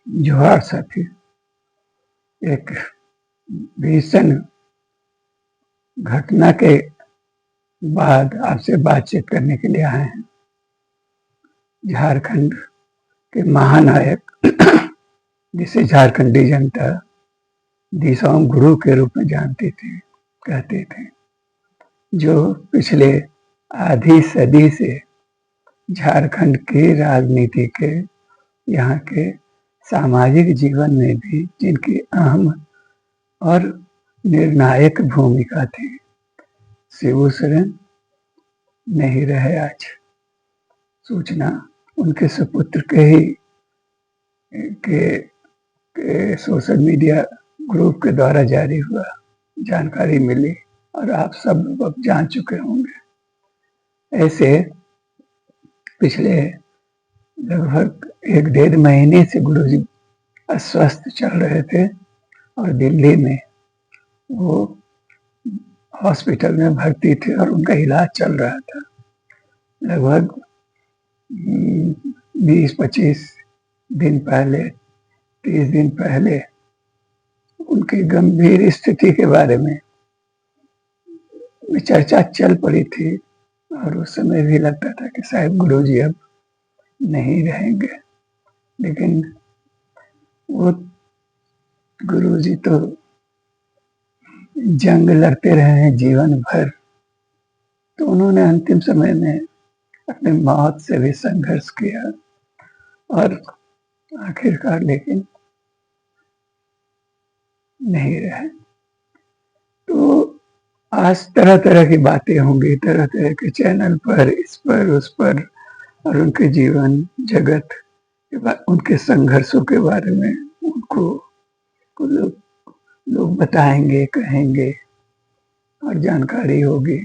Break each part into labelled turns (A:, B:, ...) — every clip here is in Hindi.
A: जोहार साथी। एक भीषण घटना के बाद आपसे बातचीत करने के लिए आए हैं। झारखंड के महानायक जिसे झारखंडी जनता दिशाओं गुरु के रूप में जानती थी, कहते थे, जो पिछले आधी सदी से झारखंड की राजनीति के, यहाँ के सामाजिक जीवन में भी जिनकी अहम और निर्णायक भूमिका थी, शिबू सोरेन नहीं रहे आज। सूचना उनके सुपुत्र के सोशल मीडिया ग्रुप के द्वारा जारी हुआ, जानकारी मिली और आप सब लोग अब जान चुके होंगे। ऐसे पिछले लगभग 1-1.5 महीने से गुरुजी अस्वस्थ चल रहे थे और दिल्ली में वो हॉस्पिटल में भर्ती थे और उनका इलाज चल रहा था। लगभग 20-25 दिन पहले, 30 दिन पहले उनकी गंभीर स्थिति के बारे में चर्चा चल पड़ी थी और उस समय भी लगता था कि शायद गुरुजी अब नहीं रहेंगे, लेकिन वो गुरुजी तो जंग लड़ते रहे हैं जीवन भर, तो उन्होंने अंतिम समय में अपने मौत से भी संघर्ष किया और आखिरकार लेकिन नहीं रहे। तो आज तरह तरह की बातें होंगी, तरह तरह के चैनल पर, इस पर उस पर, और उनके जीवन जगत के बाद उनके संघर्षों के बारे में उनको लोग बताएंगे, कहेंगे और जानकारी होगी।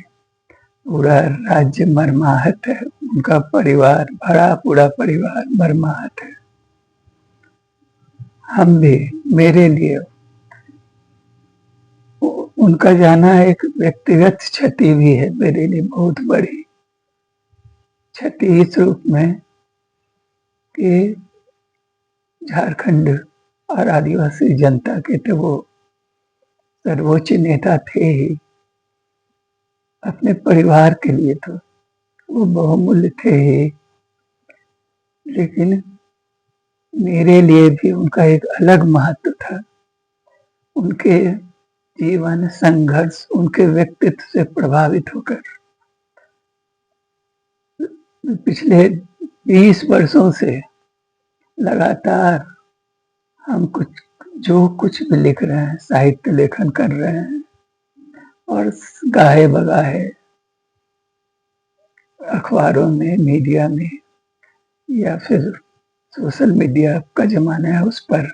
A: पूरा राज्य मर्माहत है, उनका परिवार, भरा पूरा परिवार मर्माहत है। हम भी, मेरे लिए उनका जाना एक व्यक्तिगत क्षति भी है, मेरे लिए बहुत बड़ी क्षति इस रूप में कि झारखंड और आदिवासी जनता के तो वो सर्वोच्च नेता थे ही, अपने परिवार के लिए तो वो बहुमूल्य थे ही, लेकिन मेरे लिए भी उनका एक अलग महत्व था। उनके जीवन संघर्ष, उनके व्यक्तित्व से प्रभावित होकर पिछले 20 वर्षों से लगातार हम जो कुछ भी लिख रहे हैं, साहित्य लेखन कर रहे हैं और गाहे बगाहे अखबारों में, मीडिया में या फिर सोशल मीडिया का जमाना है, उस पर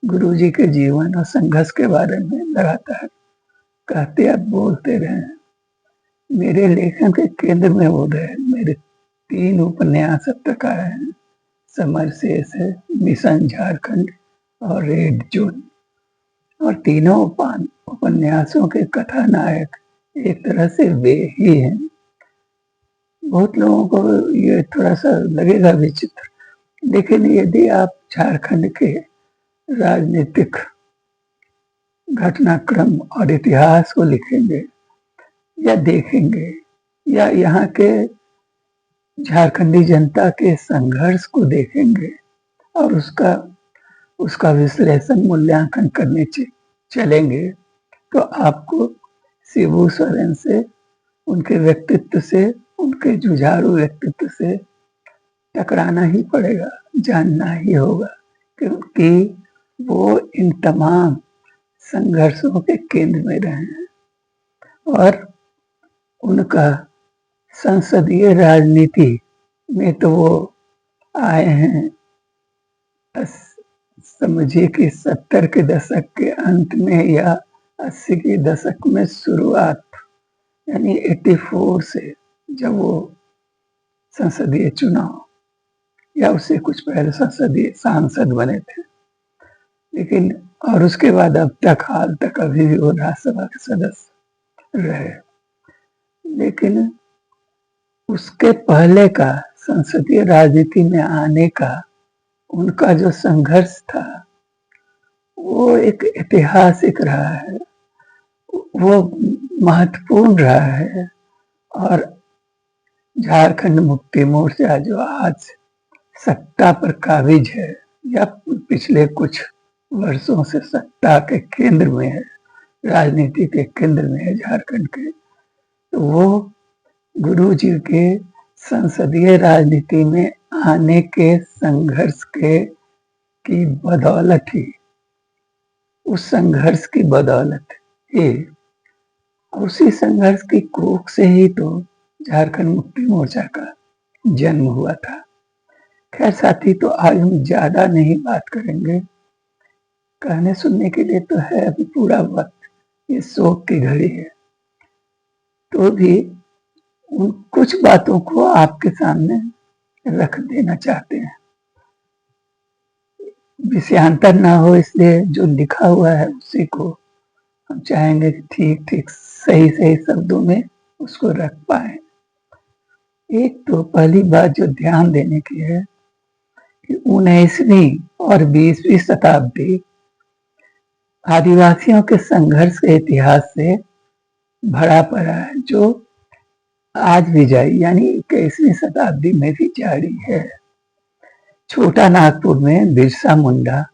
A: गुरुजी के जीवन और संघर्ष के बारे में लगातार कहते आप बोलते रहे। मेरे लेखन के केंद्र में वो रहे। मेरे 3 उपन्यास अब तक आए हैं, समर शेष है, मिशन झारखंड और रेड जोन, और तीनों उपन्यासों के कथानायक एक तरह से वे ही हैं। बहुत लोगों को ये थोड़ा सा लगेगा विचित्र, लेकिन यदि आप झारखंड के राजनीतिक घटनाक्रम और इतिहास को लिखेंगे या देखेंगे या यहाँ के झारखंडी जनता के संघर्ष को देखेंगे और उसका विश्लेषण, मूल्यांकन करने चलेंगे, तो आपको शिबू सोरेन से, उनके व्यक्तित्व से, उनके जुझारू व्यक्तित्व से टकराना ही पड़ेगा, जानना ही होगा, क्योंकि वो इन तमाम संघर्षों के केंद्र में रहे हैं और उनका संसदीय राजनीति में तो वो आए हैं, समझिए कि 70 के दशक के अंत में या 80 के दशक में शुरुआत, यानी 84 से, जब वो संसदीय चुनाव या उससे कुछ पहले संसदीय सांसद बने थे, लेकिन और उसके बाद अब तक, हाल तक अभी भी वो राज्यसभा के सदस्य रहे। लेकिन उसके पहले का संसदीय राजनीति में आने का उनका जो संघर्ष था वो एक ऐतिहासिक रहा है, वो महत्वपूर्ण रहा है। और झारखंड मुक्ति मोर्चा जो आज सत्ता पर काबिज है या पिछले कुछ वर्षों से सत्ता के केंद्र में है, राजनीति के केंद्र में है झारखंड के, तो वो गुरु जी के संसदीय राजनीति में आने के संघर्ष के की बदौलत ही, उस संघर्ष की बदौलत ही, उसी संघर्ष की कोख से ही तो झारखंड मुक्ति मोर्चा का जन्म हुआ था। खैर साथी, तो आज हम ज्यादा नहीं बात करेंगे, कहने सुनने के लिए तो है अभी पूरा वक्त, ये शोक की घड़ी है, तो भी उन कुछ बातों को आपके सामने रख देना चाहते हैं। विषयांतर ना हो इसलिए जो लिखा हुआ है उसी को हम चाहेंगे कि ठीक ठीक सही सही शब्दों में उसको रख पाए। एक तो पहली बात जो ध्यान देने की है कि 19वीं और 20वीं शताब्दी आदिवासियों के संघर्ष के इतिहास से भरा पड़ा है, जो आज भी जारी यानी 21वीं शताब्दी में भी जारी है। छोटा नागपुर में बिरसा मुंडा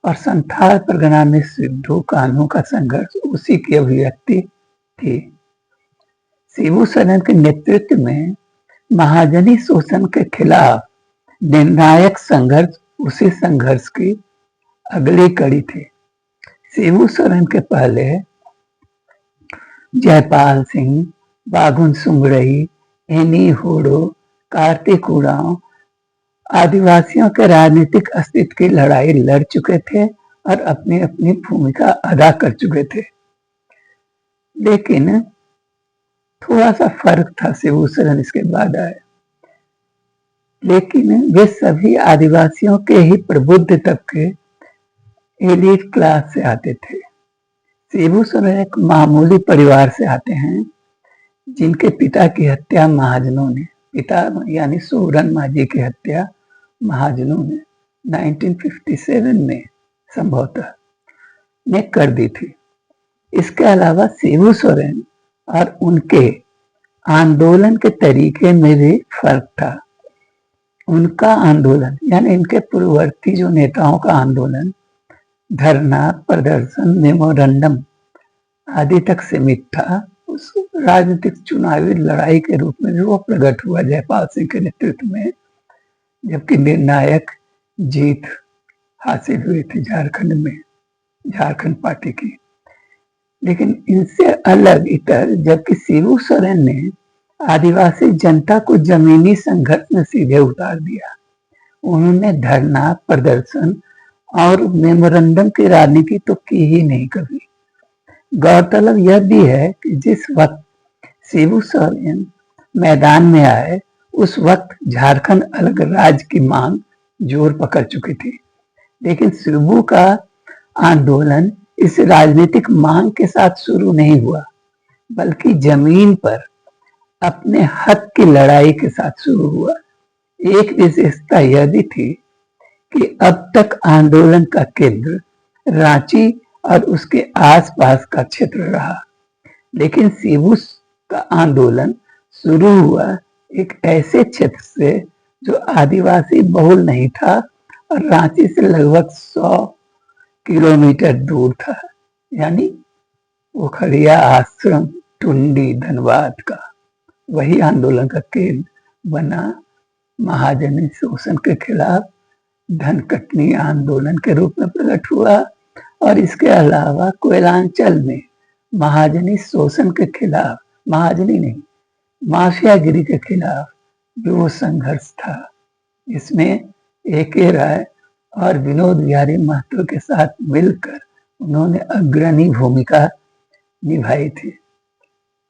A: और संथाल परगना में सिद्धू कान्हू का संघर्ष उसी की अभिव्यक्ति थी। शिबू सोरेन के नेतृत्व में महाजनी शोषण के खिलाफ निर्णायक संघर्ष उसी संघर्ष की अगली कड़ी थी। शिबू सोरेन के पहले जयपाल सिंह, बाघुन सुंगरई, एनी होड़ो, कार्तिक उरांव आदिवासियों के राजनीतिक अस्तित्व की लड़ाई लड़ चुके थे और अपनी अपनी भूमिका अदा कर चुके थे। लेकिन थोड़ा सा फर्क था, शिबू सोरेन इसके बाद आए, लेकिन वे सभी आदिवासियों के ही प्रबुद्ध तबके एलीट क्लास से आते थे। शिबू सोरेन एक मामूली परिवार से आते हैं जिनके पिता की हत्या महाजनों ने, पिता यानी सोरन माझी की हत्या महाजनों ने 1957 में संभवतः ने कर दी थी। इसके अलावा शिबू सोरेन और उनके आंदोलन के तरीके में भी फर्क था। उनका आंदोलन यानी इनके पूर्ववर्ती जो नेताओं का आंदोलन धरना, प्रदर्शन, मेमोरेंडम आदि तक सीमित था। उस राजनीतिक चुनावी लड़ाई के रूप में भी वो प्रकट हुआ जयपाल सिंह के नेतृत्व में, जबकि निर्णायक जीत हासिल हुई थी झारखंड में, झारखंड पार्टी की। लेकिन इनसे अलग इतर जबकि शिबू सोरेन ने आदिवासी जनता को जमीनी संघर्ष में सीधे उतार दिया। उन्होंने धरना, प्रदर्शन और मेमोरेंडम की राजनीति तो की ही नहीं कभी। गौरतलब यह भी है कि जिस वक्त शिबू सोरेन मैदान में आए उस वक्त झारखंड अलग राज्य की मांग जोर पकड़ चुकी थी। लेकिन शिबू का आंदोलन इस राजनीतिक मांग के साथ शुरू नहीं हुआ, बल्कि जमीन पर अपने हक की लड़ाई के साथ शुरू हुआ। एक विशेषता यह भी थी कि अब तक आंदोलन का केंद्र रांची और उसके आसपास का क्षेत्र रहा, लेकिन शिबू का आंदोलन शुरू हुआ एक ऐसे क्षेत्र से जो आदिवासी बहुल नहीं था और रांची से लगभग 100 किलोमीटर दूर था, यानी पोखरिया आश्रम, टुंडी, धनबाद का। वही आंदोलन का केंद्र बना महाजनी शोषण के खिलाफ धनकटनी आंदोलन के रूप में प्रकट हुआ। और इसके अलावा कोयलांचल में महाजनी शोषण के खिलाफ, महाजनी नहीं, माफियागिरी के खिलाफ जो वो संघर्ष था, इसमें ए.के. राय और विनोद बिहारी महतो के साथ मिलकर उन्होंने अग्रणी भूमिका निभाई थी।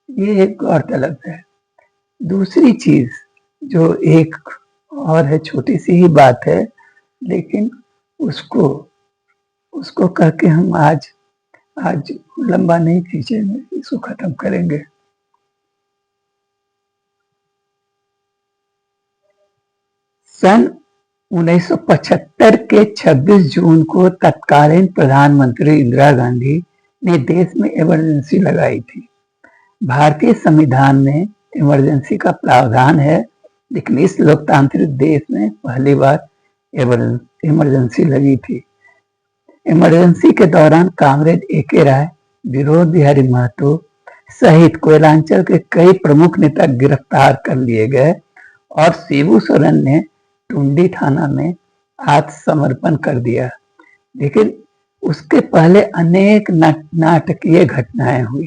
A: ये एक गौरतलब है। दूसरी चीज जो एक और है, छोटी सी ही बात है, लेकिन उसको करके हम आज लंबा नहीं खींचेंगे, इसको खत्म करेंगे। सन 1975 के 26 जून को तत्कालीन प्रधानमंत्री इंदिरा गांधी ने देश में इमरजेंसी लगाई थी। भारतीय संविधान में इमरजेंसी का प्रावधान है, लेकिन इस लोकतांत्रिक देश में पहली बार इमरजेंसी लगी थी। इमरजेंसी के दौरान कांग्रेस ए.के. राय, विनोद बिहारी महतो सहित कोयलांचल के कई प्रमुख नेता गिरफ्तार कर लिए गए और शिबू सोरेन ने टुंडी थाना में आत्मसमर्पण कर दिया। लेकिन उसके पहले अनेक नाटकीय घटनाएं हुई।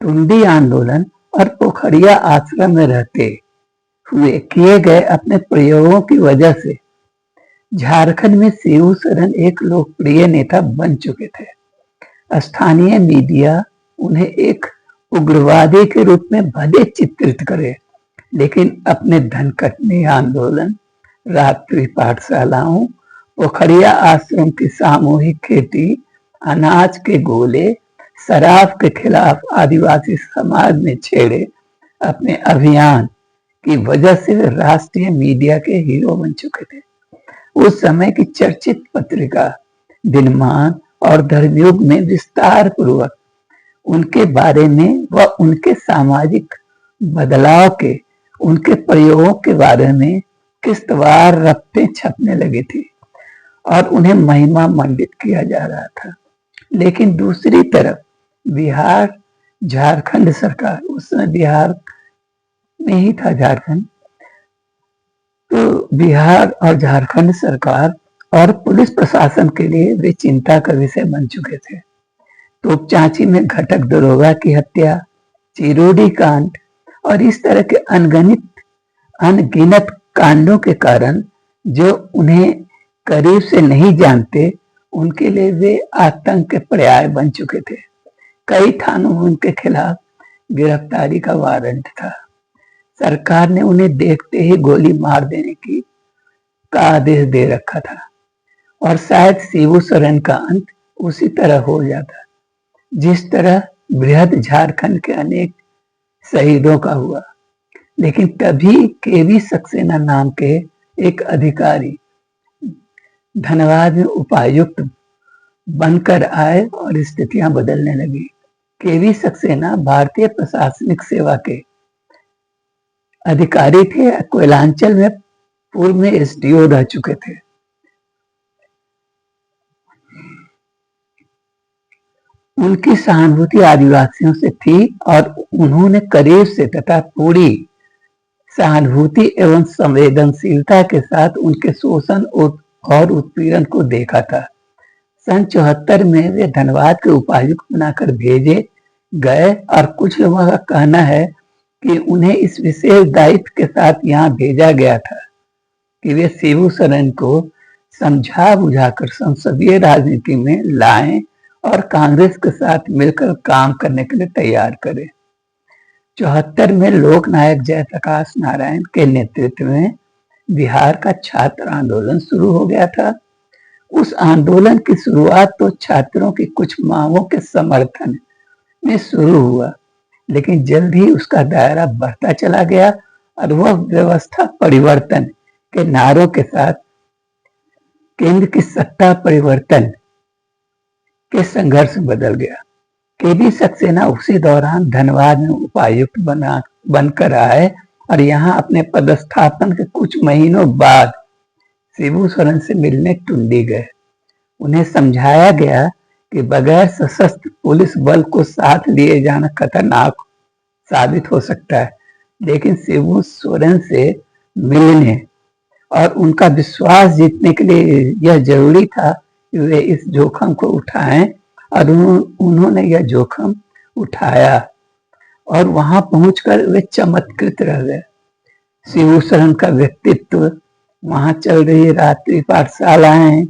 A: टुंडी आंदोलन और पोखरिया आश्रम में रहते हुए किए गए अपने प्रयोगों की वजह से झारखंड में शिबू सोरेन एक लोकप्रिय नेता बन चुके थे। स्थानीय मीडिया उन्हें एक उग्रवादी के रूप में भले चित्रित करे, लेकिन अपने धनकटनी आंदोलन, रात्रि पाठशालाओं, पोखरिया आश्रम की सामूहिक खेती, अनाज के गोले, शराब के खिलाफ आदिवासी समाज में छेड़े अपने अभियान की वजह से राष्ट्रीय मीडिया के हीरो बन चुके थे। उस समय की चर्चित पत्रिका दिनमान और धर्मयुग में विस्तार पूर्वक उनके बारे में व उनके सामाजिक बदलाव के, उनके प्रयोगों के बारे में किस्तवार रफ्तें छपने लगी थी और उन्हें महिमा मंडित किया जा रहा था। लेकिन दूसरी तरफ बिहार, झारखंड सरकार, उस समय बिहार में ही था झारखंड, तो बिहार और झारखंड सरकार और पुलिस प्रशासन के लिए वे चिंता का विषय बन चुके थे। तोपचांची में घटक दरोगा की हत्या, चिरोडी कांड और इस तरह के अनगिनत कांडों के कारण जो उन्हें करीब से नहीं जानते, उनके लिए वे आतंक के पर्याय बन चुके थे। कई थानों में उनके खिलाफ गिरफ्तारी का वारंट था। सरकार ने उन्हें देखते ही गोली मार देने का आदेश दे रखा था और शायद शिबू सोरेन का अंत उसी तरह हो जाता जिस तरह बृहद झारखंड के अनेक शहीदों का हुआ। लेकिन तभी के.वी. सक्सेना नाम के एक अधिकारी धनबाद में उपायुक्त बनकर आए और स्थितियां बदलने लगी। के.वी. सक्सेना भारतीय प्रशासनिक सेवा के अधिकारी थे। कोयलांचल में पूर्व में एसडीओ रह चुके थे। उनकी सहानुभूति आदिवासियों से थी और उन्होंने करीब से तथा पूरी सहानुभूति एवं संवेदनशीलता के साथ उनके शोषण और उत्पीड़न को देखा था। सन 74 में वे धनबाद के उपायुक्त बनाकर भेजे गए और कुछ लोगों का कहना है कि उन्हें इस विशेष दायित्व के साथ यहाँ भेजा गया था कि वे शिबू सोरेन को समझा बुझाकर संसदीय राजनीति में लाएं और कांग्रेस के साथ मिलकर काम करने के लिए तैयार करें। 74 में लोकनायक जयप्रकाश नारायण के नेतृत्व में बिहार का छात्र आंदोलन शुरू हो गया था। उस आंदोलन की शुरुआत तो छात्रों की कुछ मांगों के समर्थन में शुरू हुआ, लेकिन जल्द ही उसका दायरा बढ़ता चला गया और वह व्यवस्था परिवर्तन के नारों के साथ केंद्र की सत्ता परिवर्तन के संघर्ष बदल गया। के.वी. सक्सेना उसी दौरान धनबाद में उपायुक्त बनकर आए और यहाँ अपने पदस्थापन के कुछ महीनों बाद शिबू सोरेन से मिलने टुंडी गए। उन्हें समझाया गया कि बगैर सशस्त्र पुलिस बल को साथ लिए जाना खतरनाक साबित हो सकता है, लेकिन शिबू सोरेन से मिलने और उनका विश्वास जीतने के लिए यह जरूरी था कि वे इस जोखम को उठाएं और उन्होंने यह जोखम उठाया और वहां पहुंचकर वे चमत्कृत रह गए। शिबू सोरेन का व्यक्तित्व, वहां चल रही रात्रि पाठशालाएं,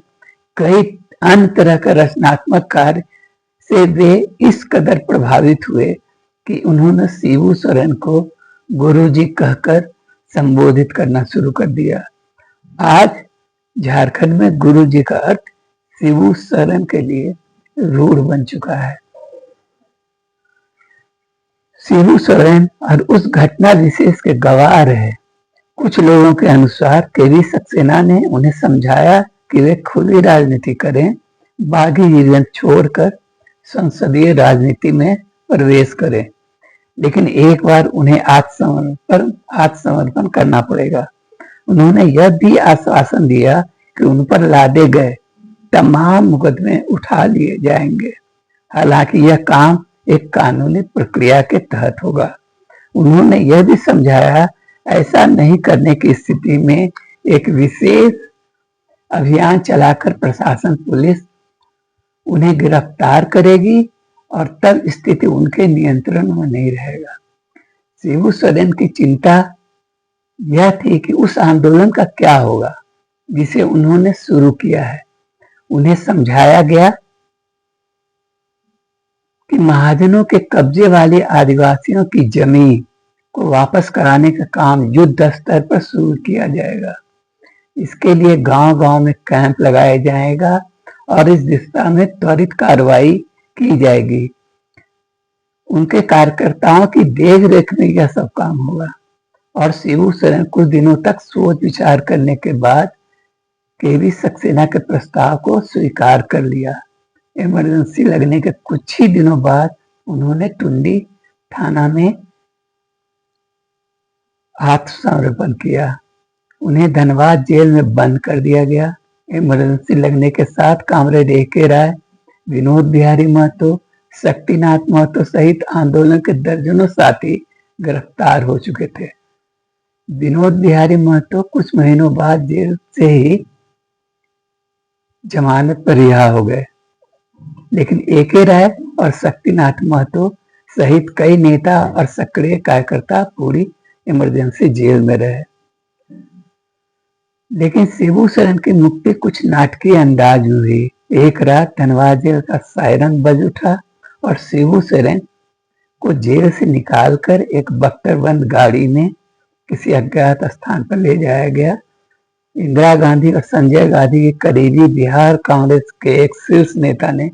A: कई अन्य तरह का रचनात्मक कार्य से वे इस कदर प्रभावित हुए कि उन्होंने शिबू सोरेन को गुरुजी कहकर संबोधित करना शुरू कर दिया। आज झारखंड में गुरुजी का अर्थ शिबू सोरेन के लिए रूढ़ बन चुका है। शिबू सोरेन और उस घटना विशेष के गवाह रहे कुछ लोगों के अनुसार केवी सक्सेना ने उन्हें समझाया कि वे खुली राजनीति करें, बागी जीवन छोड़कर संसदीय राजनीति में प्रवेश करें, लेकिन एक बार उन्हें आत्मसमर्पण करना पड़ेगा। उन्होंने यह भी आश्वासन दिया कि उन पर लादे गए तमाम मुकदमे उठा लिए जाएंगे, हालांकि यह काम एक कानूनी प्रक्रिया के तहत होगा। उन्होंने यह भी समझाया ऐसा नहीं करने की स्थिति में एक विशेष अभियान चलाकर प्रशासन पुलिस उन्हें गिरफ्तार करेगी और तब स्थिति उनके नियंत्रण में नहीं रहेगा। शिबू सोरेन की चिंता यह थी कि उस आंदोलन का क्या होगा जिसे उन्होंने शुरू किया है। उन्हें समझाया गया कि महाजनों के कब्जे वाले आदिवासियों की जमीन को वापस कराने का काम युद्ध स्तर पर शुरू किया जाएगा। इसके लिए गांव-गांव में कैंप लगाया जाएगा और इस दिशा में त्वरित कार्रवाई की जाएगी। उनके कार्यकर्ताओं की देखरेख में यह सब काम होगा। और शिबू सोरेन कुछ दिनों तक सोच विचार करने के बाद केवी सक्सेना के प्रस्ताव को स्वीकार कर लिया। इमरजेंसी लगने के कुछ ही दिनों बाद उन्होंने टुंडी थाना में आत्मसमर्पण किया। उन्हें धनबाद जेल में बंद कर दिया गया। इमरजेंसी लगने के साथ कामरेड ए.के. राय, विनोद बिहारी महतो, शक्तिनाथ महतो सहित आंदोलन के दर्जनों साथी गिरफ्तार हो चुके थे। विनोद बिहारी महतो कुछ महीनों बाद जेल से ही जमानत पर रिहा हो गए, लेकिन ए.के. राय और शक्तिनाथ महतो सहित कई नेता और सक्रिय कार्यकर्ता पूरी इमरजेंसी जेल में रहे। लेकिन शिबू सोरेन की मुक्ति कुछ नाटकीय अंदाज में हुई। एक रात धनबाद जेल का सायरन बज उठा और शिबू सोरेन को जेल से निकालकर एक बख्तरबंद गाड़ी में किसी अज्ञात स्थान पर ले जाया गया। इंदिरा गांधी और संजय गांधी के करीबी बिहार कांग्रेस के एक शीर्ष नेता ने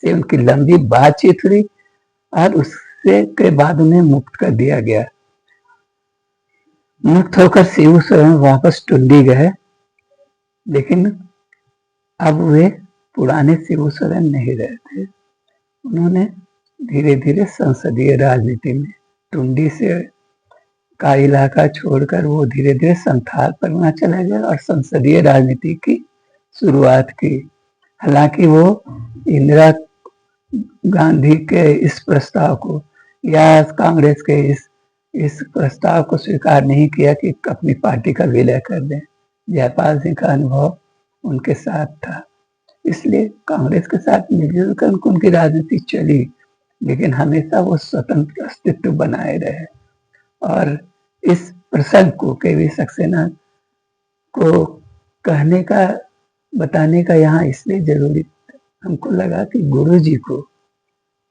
A: से उनकी लंबी बातचीत हुई और उससे के बाद उन्हें मुक्त कर दिया गया। मुक्त होकर शिबू सोरेन वापस टुंडी गए, लेकिन अब वे पुराने शिबू सोरेन नहीं रहे थे। उन्होंने धीरे धीरे संसदीय राजनीति में टुंडी से का इलाका छोड़कर वो धीरे धीरे संथाल परगना चला गया और संसदीय राजनीति की शुरुआत की। हालांकि वो इंदिरा गांधी के इस प्रस्ताव को या कांग्रेस के इस प्रस्ताव को स्वीकार नहीं किया कि अपनी पार्टी का विलय कर दें। जयपाल सिंह का अनुभव उनके साथ था, इसलिए कांग्रेस के साथ मिलजुल कर उनकी राजनीति चली, लेकिन हमेशा वो स्वतंत्र अस्तित्व बनाए रहे। और इस प्रसंग को केवी सक्सेना को कहने का बताने का यहाँ इसलिए जरूरी हमको लगा कि गुरुजी को,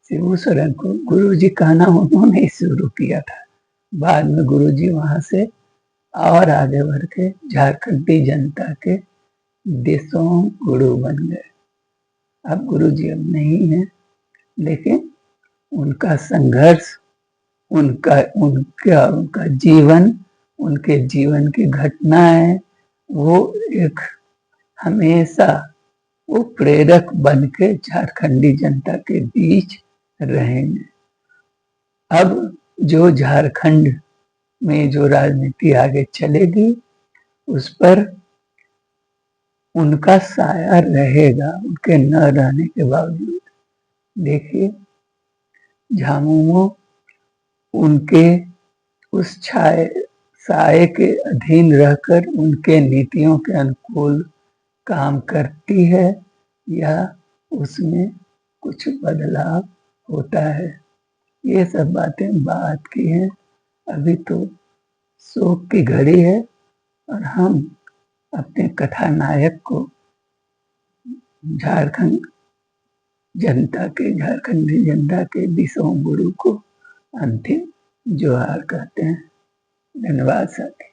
A: शिबू सोरेन को गुरुजी कहना उन्होंने शुरू किया था। बाद में गुरुजी वहां से और आगे बढ़ के झारखंडी जनता के देशों गुरु बन गए। अब गुरुजी अब नहीं है, लेकिन उनका संघर्ष, उनका जीवन, उनके जीवन की घटनाएं वो एक हमेशा वो प्रेरक बन के झारखंडी जनता के बीच रहेंगे। अब जो झारखंड में जो राजनीति आगे चलेगी उस पर उनका साया रहेगा, उनके न रहने के बावजूद। देखिए झामुमो उनके उस साए के अधीन रहकर उनके नीतियों के अनुकूल काम करती है या उसमें कुछ बदलाव होता है। ये सब बातें बात की हैं। अभी तो शोक की घड़ी है और हम अपने कथानायक को झारखंडी जनता के दिशों गुरु को अंतिम जोहार कहते हैं। धन्यवाद साथी।